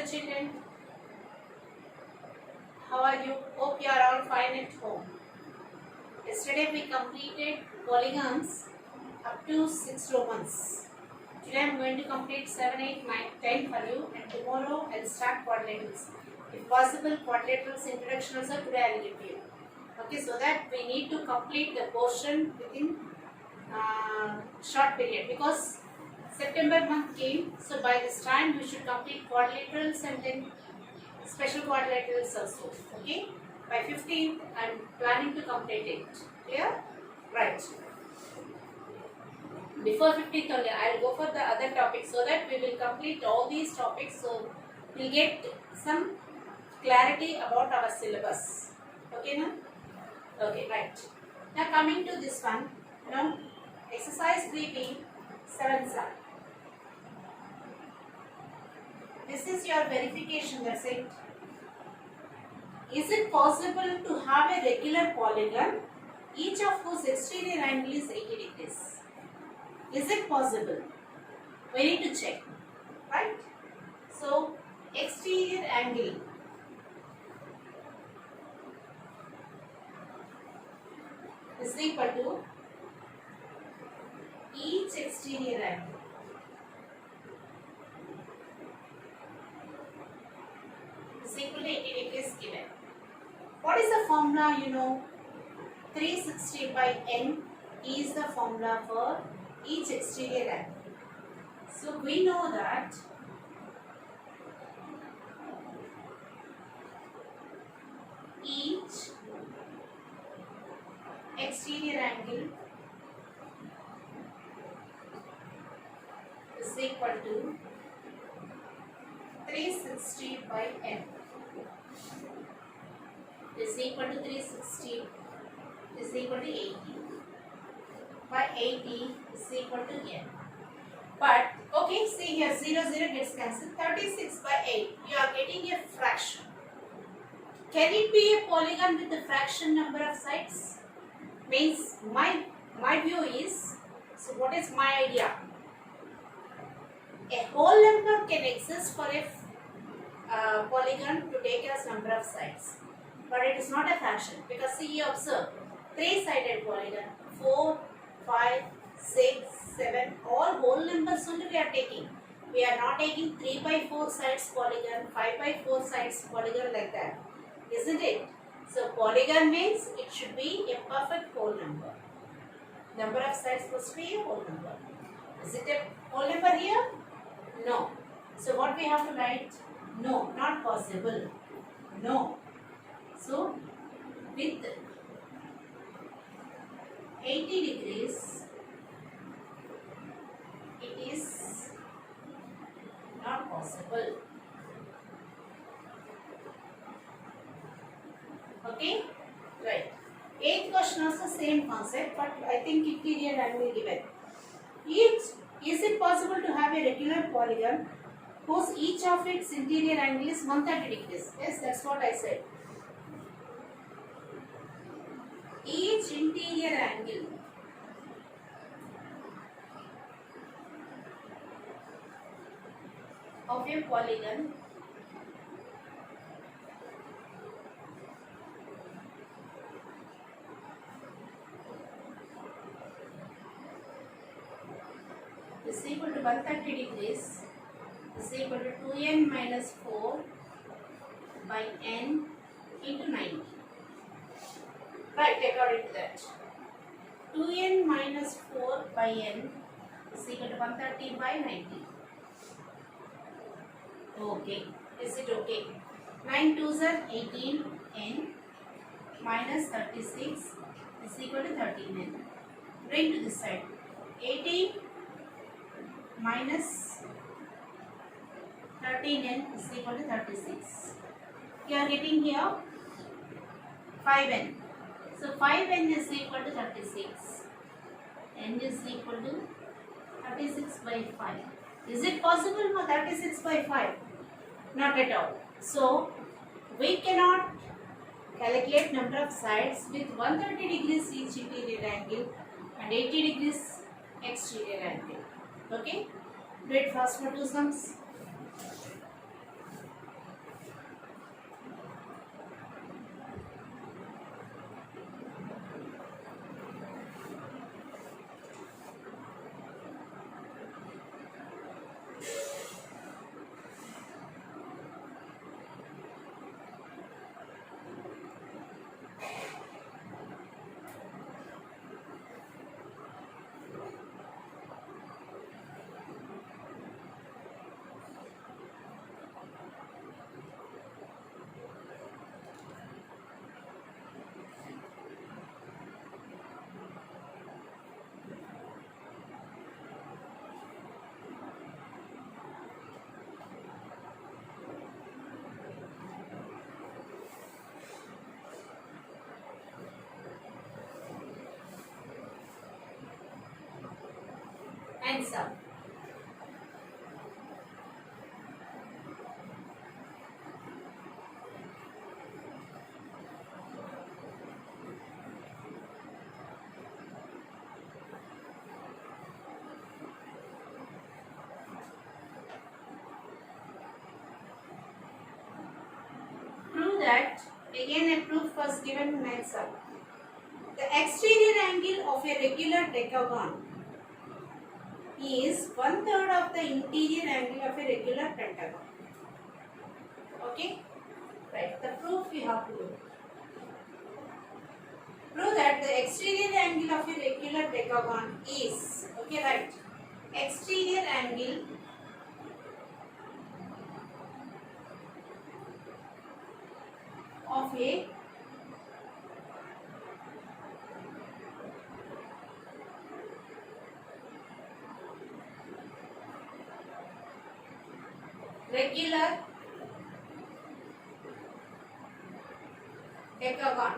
children. How are you? Hope you are all fine at home. Yesterday we completed polygons up to 6 Romans. Today I am going to complete 7, 8, 9, 10 for you, and tomorrow I will start quadrilaterals. If possible, quadrilaterals introduction also today I will give you. Okay, so that we need to complete the portion within short period, because September month came, so by this time we should complete quadrilaterals and then special quadrilaterals also. Okay, by 15th I am planning to complete it. Clear? Right. Before 15th only I will go for the other topics, so that we will complete all these topics, so we will get some clarity about our syllabus. Okay, now? Okay, right. Now coming to this one, now exercise 3B, 7 sum. This is your verification, that's it. Is it possible to have a regular polygon, each of whose exterior angle is 80 degrees? Is it possible? We need to check, right? So, exterior angle is equal to each exterior angle is equal to 80 degrees given. What is the formula? You know, 360 by n is the formula for each exterior angle. So we know that each exterior angle is equal to 360 by n is equal to 360 is equal to 80 by 80 is equal to n. But okay, see here 0 gets cancelled. 36 by 8, you are getting a fraction. Can it be a polygon with a fraction number of sides? Means my view is, so what is my idea? A whole number can exist for a polygon to take as number of sides, but it is not a fraction, because see, you observe 3-sided polygon, 4, 5, 6, 7, all whole numbers only we are taking. We are not taking 3 by 4 sides polygon, 5 by 4 sides polygon, like that, isn't it? So polygon means it should be a perfect whole number. Number of sides must be a whole number. Is it a whole number here? No. So what we have to write? No, not possible. No. So with 80 degrees, it is not possible. Okay, right. 8th question also same concept, but I think interior angle given. Is it possible to have a regular polygon whose each of its interior angle is 130 degrees? Yes, that's what I said. Each interior angle of a polygon is equal to 130 degrees is equal to 2n minus 4 by n into 90. Right, according to that. 2n minus 4 by n is equal to 130 by 90. Okay, is it okay? 9 2s are 18, n minus 36 is equal to 13n. Bring to this side. 18 minus 13n is equal to 36. You are getting here 5n. So 5n is equal to 36. n is equal to 36 by 5. Is it possible for 36 by 5? Not at all. So we cannot calculate number of sides with 130 degrees each interior angle and 80 degrees exterior angle. Okay? Do it fast for two sums. up. Prove that, again a proof was given next up. The exterior angle of a regular decagon is 1/3 of the interior angle of a regular pentagon. Okay? Right. The proof we have to do. Prove that the exterior angle of a regular decagon is, okay, right. Exterior angle of a regular decagon.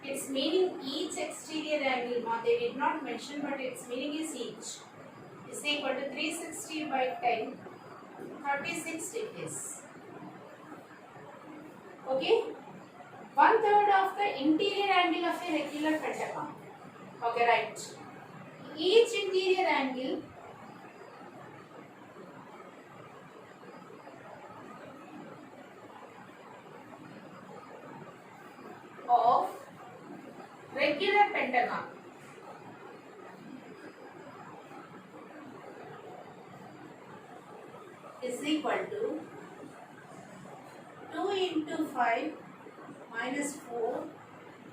Its meaning, each exterior angle, they did not mention, but its meaning is each, is equal to 360 by 10, 36 degrees. Okay? 1/3 of the interior angle of a regular pentagon. Okay, right. Each interior angle of regular pentagon is equal to 2 into 5 minus 4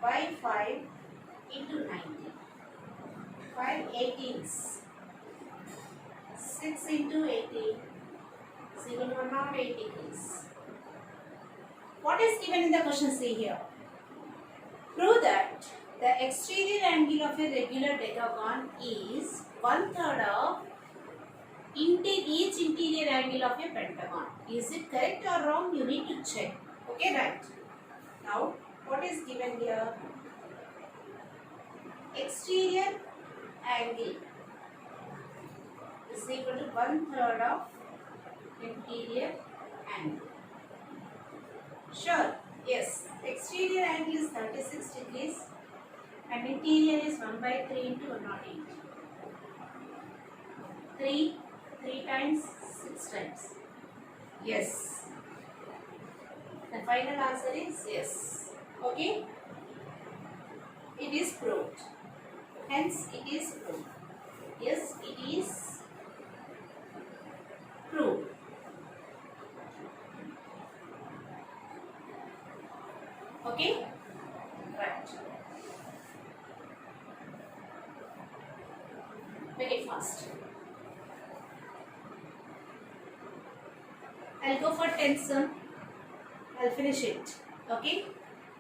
by 5 into 90. 5 18s. 6 into 18 is equal to 180 degrees. What is given in the question? See here. Prove that the exterior angle of a regular decagon is 1/3 of each interior angle of a pentagon. Is it correct or wrong? You need to check. Okay, right. Now, what is given here? Exterior angle is equal to 1/3 of interior angle. Sure. Yes. Exterior angle is 36 degrees and interior is 1 by 3 into 108. 3 times, 6 times. Yes. The final answer is yes. Okay. It is proved. Hence, it is proved. Yes, it is proved. Okay. Right. Very fast. I'll go for 10th sum. I'll finish it. Okay.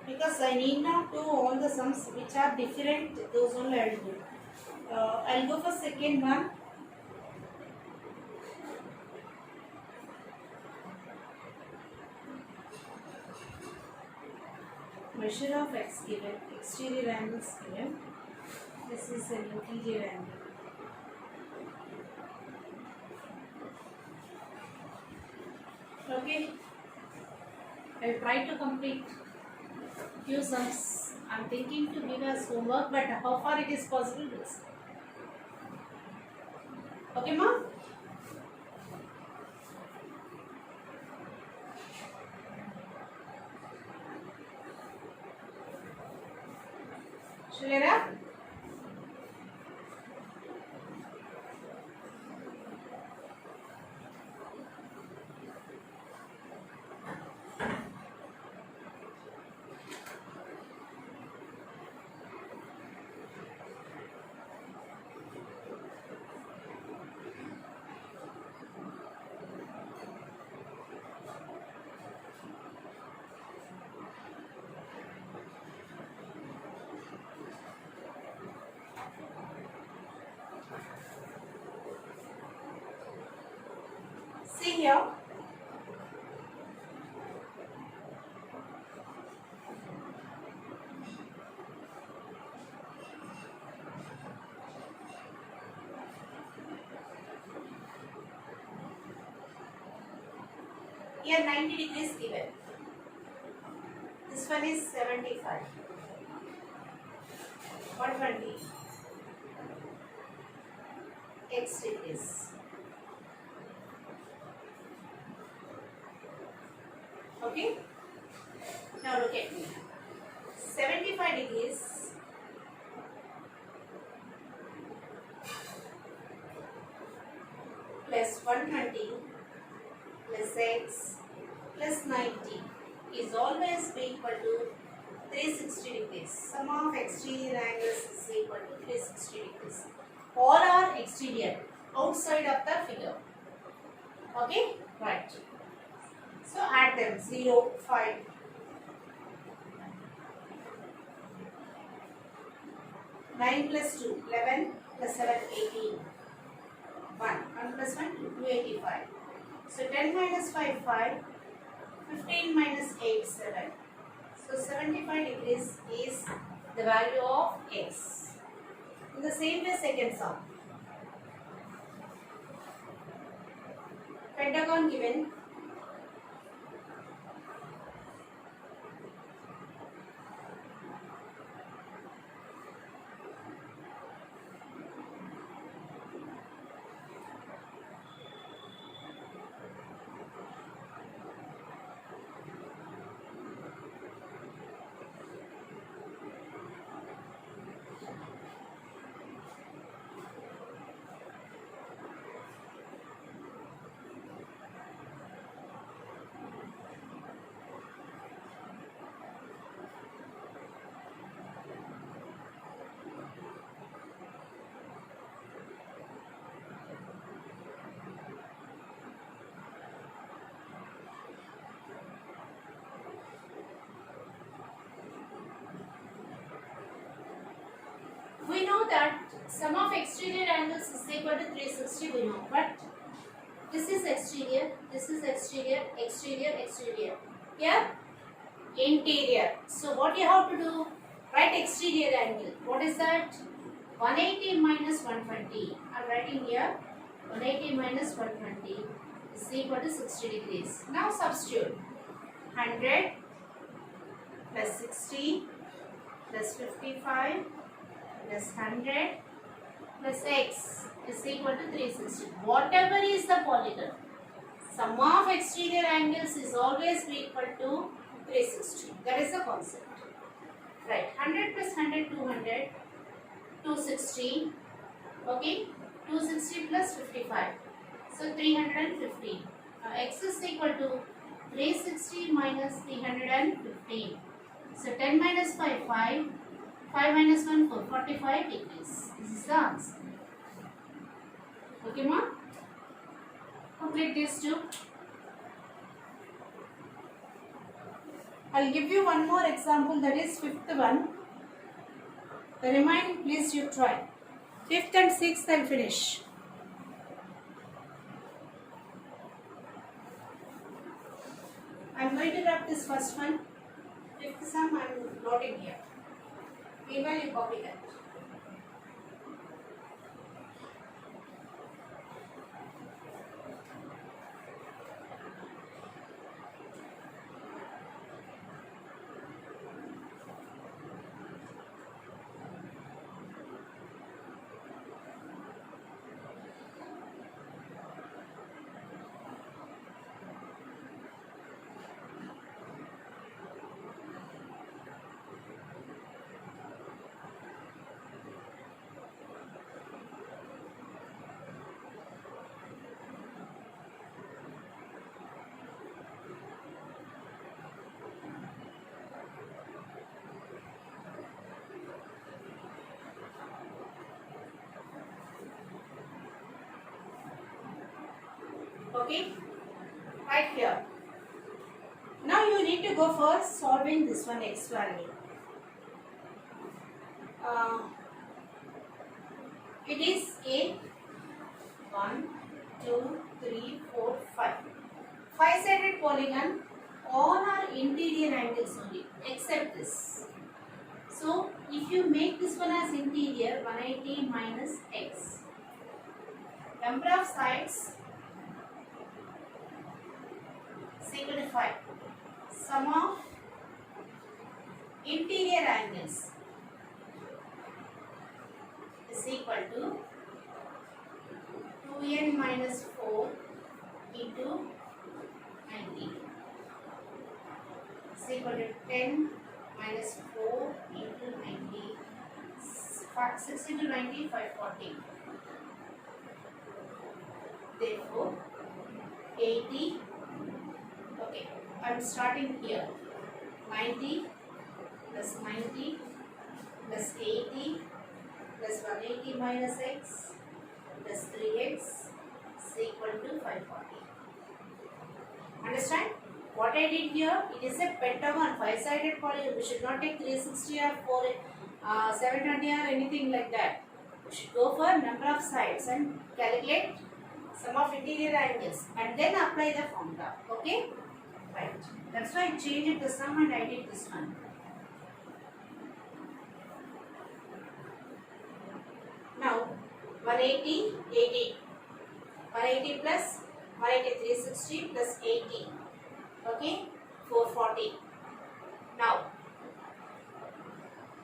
Because I need not do all the sums which are different. Those only I'll do. I'll go for second one. Measure of x given, exterior angles given. This is an interior angle. Okay. I'll try to complete few sums. I'm thinking to give us homework, but how far it is possible this. Okay, ma'am? Shulera? See here. Here 90 degrees given. This one is 75. 120 x degrees. Okay. Now look at me. 75 degrees plus 120 plus x plus 90 is always be equal to 360 degrees. Sum of exterior angles is equal to 360 degrees. All are exterior, outside of the figure. Okay, right. So add them 0, 5. 9 plus 2, 11 plus 7, 18. 1 plus 1, 285. So 10 minus 5, 5. 15 minus 8, 7. So 75 degrees is the value of x. In the same way, second sum. Pentagon given. We know that sum of exterior angles is equal to 360, we know, but this is exterior, exterior, exterior. Here, interior. So what you have to do? Write exterior angle. What is that? 180 minus 120. I am writing here 180 minus 120 is equal to 60 degrees. Now substitute 100 plus 60 plus 55 plus 100 plus x is equal to 360. Whatever is the polygon, sum of exterior angles is always be equal to 360. That is the concept. Right. 100 plus 100, 200, 260. Okay. 260 plus 55. So 315. X is equal to 360 minus 315. So 10 minus 5, 5. 5 minus 1, 4. 45 degrees. This is the answer. Okay, ma? Complete these two. I'll give you one more example, that is fifth one. The remaining please you try. Fifth and sixth I'll finish. I'm going to wrap this first one. Fifth sum I'm noting here. Meanwhile you copy that. Okay, right here. Now you need to go for solving this one x value. It is a 1, 2, 3, 4, 5. 5-sided polygon. All are interior angles only, except this. So if you make this one as interior, 180 minus x. Number of sides is equal to 5. Sum of interior angles is equal to 2n minus 4 into 90 is equal to 10 minus 4 into 90. 6 into 90, 540. Therefore, 80. Okay, I'm starting here. 90 plus 90 plus 80 plus 180 minus x plus 3x is equal to 540. Understand? What I did here, it is a pentagon, 5-sided polygon. We should not take 360 or 720 or anything like that. We should go for number of sides and calculate sum of interior angles and then apply the formula. Okay? Right. That's why I changed the sum and I did this one. Now, 180, 80. 180 plus 180, 360 plus 80. Okay? 440. Now,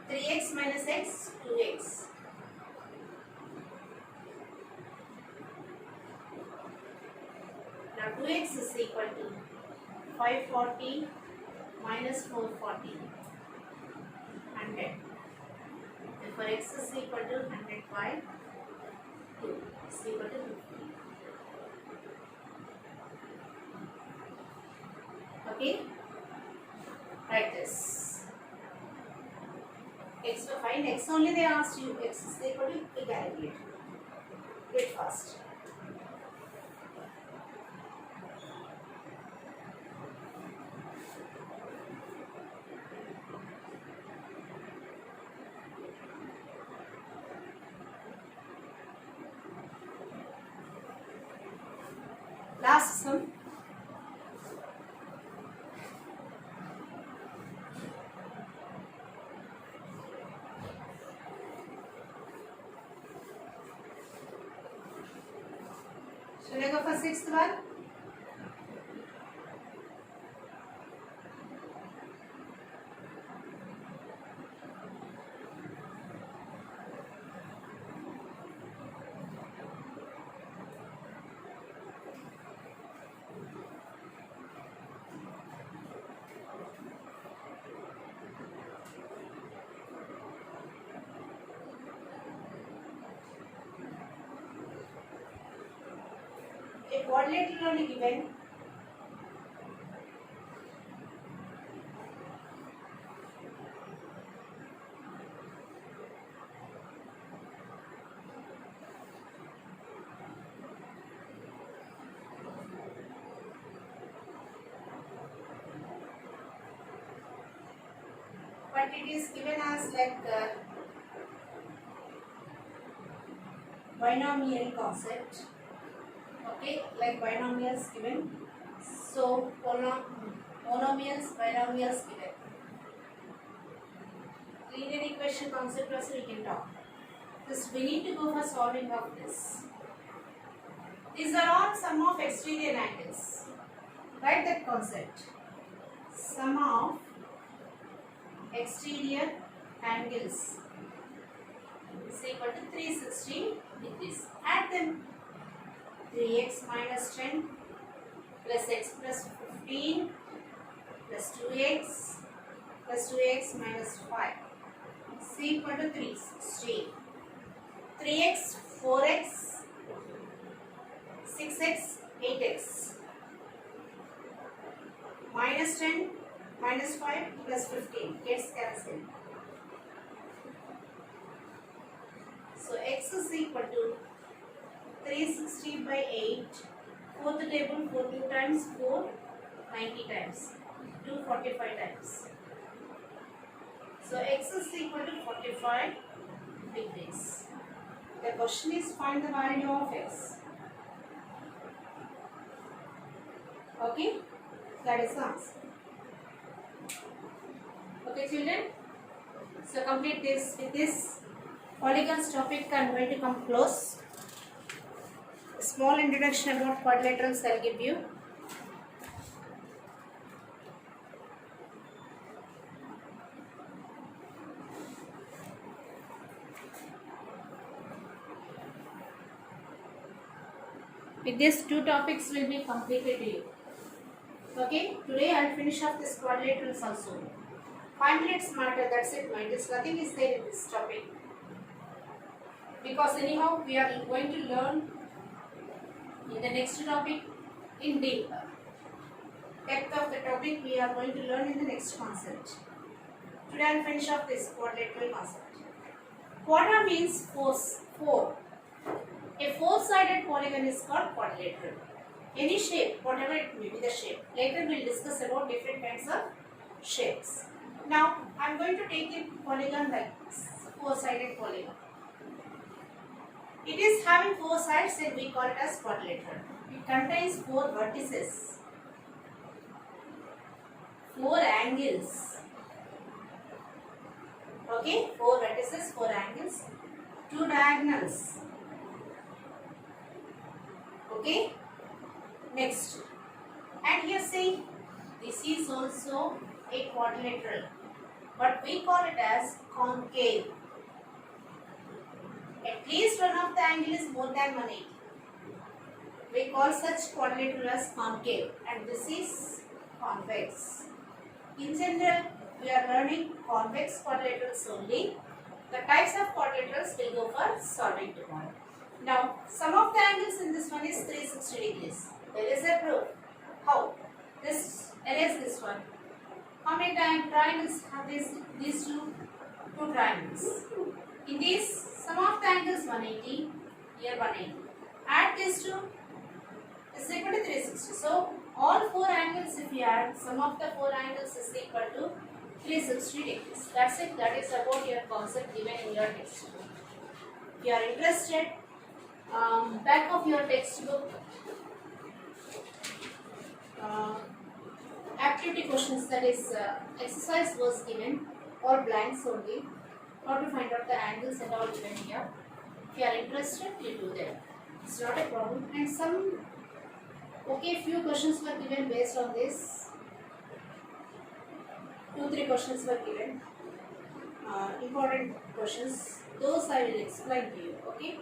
3x minus x, 2x. Now 2x is equal to 540 minus 440, 100. Therefore x is equal to 100 by 2 is equal to 50. Okay? Write this. X, find x only they asked you. X is equal to, we calculate. Do it fast. Last sum. Shall I go for sixth one? A quadrilateral only given. But it is given as like binomial concept. Okay, like binomials given. So monomials, binomials given. Linear equation concept also we can talk. This we need to go for solving of this. These are all sum of exterior angles. Write that concept. Sum of exterior angles is equal to 360 degrees. Add them. 3x minus 10 plus x plus 15 plus 2x minus 5 is equal to 360. 3x, 4x, 6x, 8x. Minus 10 minus 5 plus 15 gets cancelled. So x is equal to 360 by 8, 4th table 42 times 4, 90 times, 245 times. So x is equal to 45 degrees. The question is find the value of x. Okay, that is the answer. Okay children, so complete this. With this polygons topic I am going to come close. A small introduction about quadrilaterals I will give you. With these two topics will be completed to you. Okay, today I'll finish up this quadrilaterals also. 5 minutes matter, that's it. Nothing is there in this topic. Because anyhow we are going to learn in the next topic in deep. Depth of the topic we are going to learn in the next concept. Today I'll finish up this quadrilateral concept. Quadra means four. A four-sided polygon is called quadrilateral. Any shape, whatever it may be the shape. Later we will discuss about different kinds of shapes. Now I am going to take a polygon like this, four-sided polygon. It is having four sides and we call it as quadrilateral. It contains four vertices, four angles. Okay, four vertices, four angles, two diagonals. Okay, next. And here see, this is also a quadrilateral, but we call it as concave. At least one of the angle is more than 180. We call such quadrilateral as concave, and this is convex. In general, we are learning convex quadrilaterals only. The types of quadrilaterals will go for solving tomorrow. Now, some of the angles in this one is 360 degrees. There is a proof. How? Erase this one. How many triangles have these two triangles? In these, sum of the angles 180, here 180. Add these two, is equal to 360. So, all four angles if you add, sum of the four angles is equal to 360 degrees. That's it. That is about your concept given in your textbook. If you are interested, back of your textbook, activity questions, that is exercise was given, all blanks only. How to find out the angles and all given here. If you are interested, you do that. It's not a problem. And few questions were given based on this. 2-3 questions were given. Important questions. Those I will explain to you. Okay.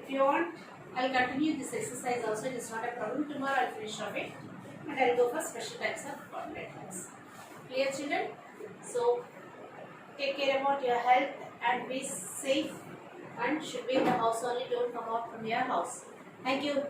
If you want, I'll continue this exercise also. It is not a problem. Tomorrow I'll finish off it, and I'll go for special types of quadrilaterals. Clear, children? So, take care about your health and be safe, and should be in the house only. Don't come out from your house. Thank you.